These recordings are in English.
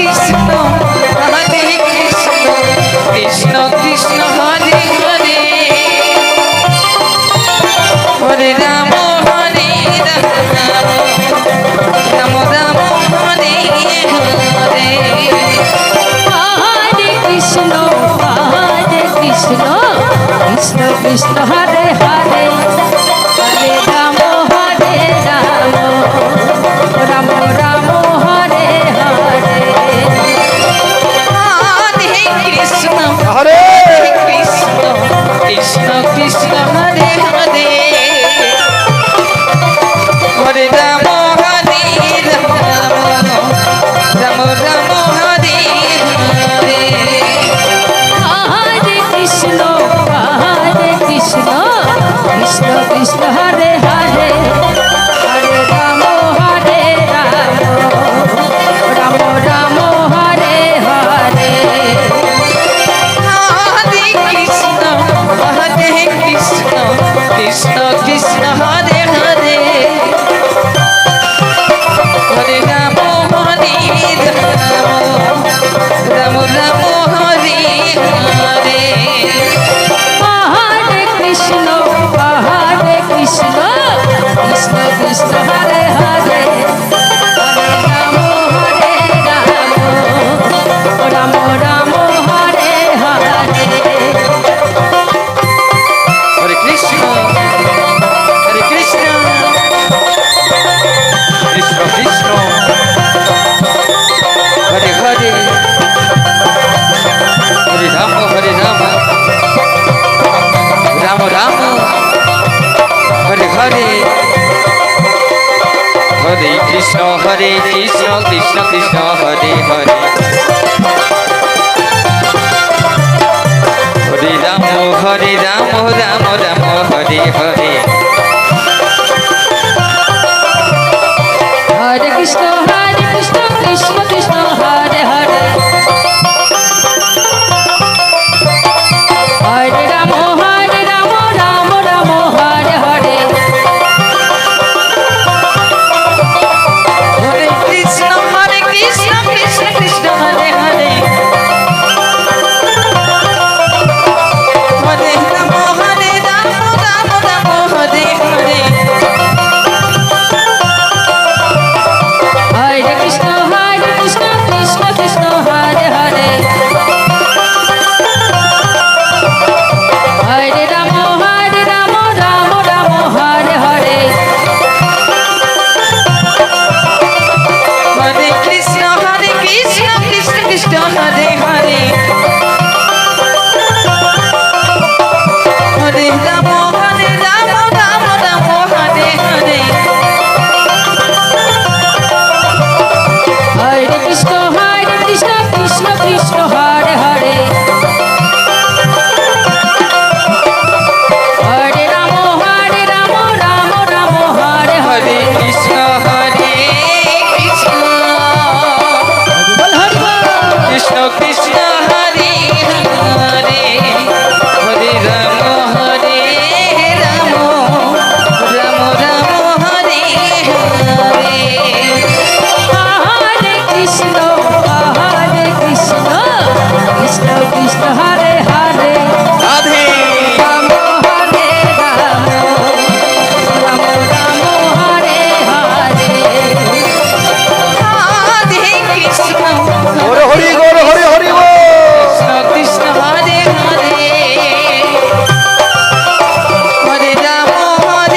Krishna Hare Hare Hare Ramo Ramo Ramo Hare Hare Hare Krishna Hare Krishna Krishna Krishna Hare Hare Hare Ramo Ramo Ramo Hare Hare Hare Krishna Krishna Krishna Hare Hare Hare Ramo Ramo Ramo Hare Hare Hare Krishna Krishna Krishna Hare Hare Hare Ramo Ramo Ramo Hare Hare Krishna Krishna Krishna Hare Hare Hare Ramo Ramo Ramo Hare Hare Hare Krishna Krishna Krishna Hare Hare Hare Rama Rama Rama Hare Hare Hare Krishna Krishna Krishna Hare Hare Hare Rama Rama Rama Hare Hare Hare Krishna Krishna Krishna Hare Hare Hare Ramo Ramo Ramo Hare Hare Hare Krishna Krishna Krishna Hare Hare Hare Ramo Ramo Ramo Hare Hare Hare Krishna Krishna Krishna Hare Hare Hare Ramo Ramo Ramo Hare Hare Hare Krishna Krishna Krishna Hare Hare Hare Ramo Ramo Hare Hare Hare Krishna Krishna Krishna Hare Hare Hare Ramo Ramo Ramo Hare Hare Krishna Bol Hari Bol Krishna Krishna Hare Hare Hare Rama Ramo Ramo Hare Hare Hare Krishna Krishna Krishna Hare Hare Radhe Ramo Hare Ramo Ramo Hare Hare Hare Krishna Hare Hare Hare Hare Krishna Hare Hare Hare Ramo Ramo Ramo Hare Hare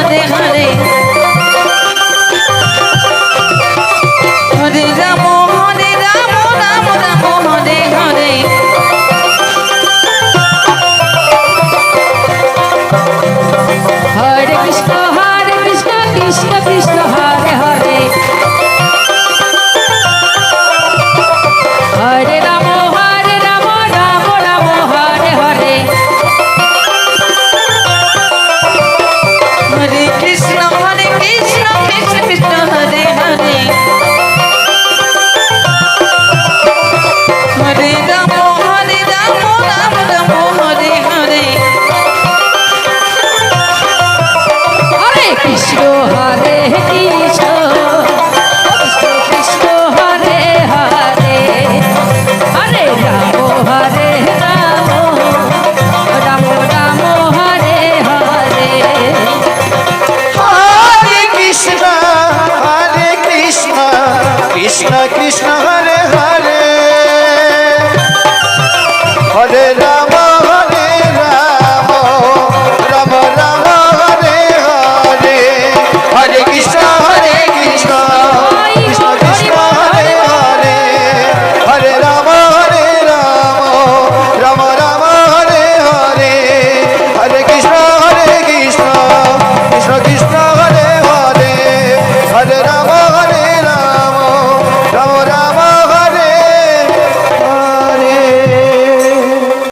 Hare Hare Hare Ram Ram Ram Hare Hare Hare Krishna Krishna Krishna Hare Hare Hare Ram Ram Ram Hare Hare Hare Krishna Krishna Krishna Hare Hare Hare Ram Ram Ram Hare Hare Hare Krishna Hare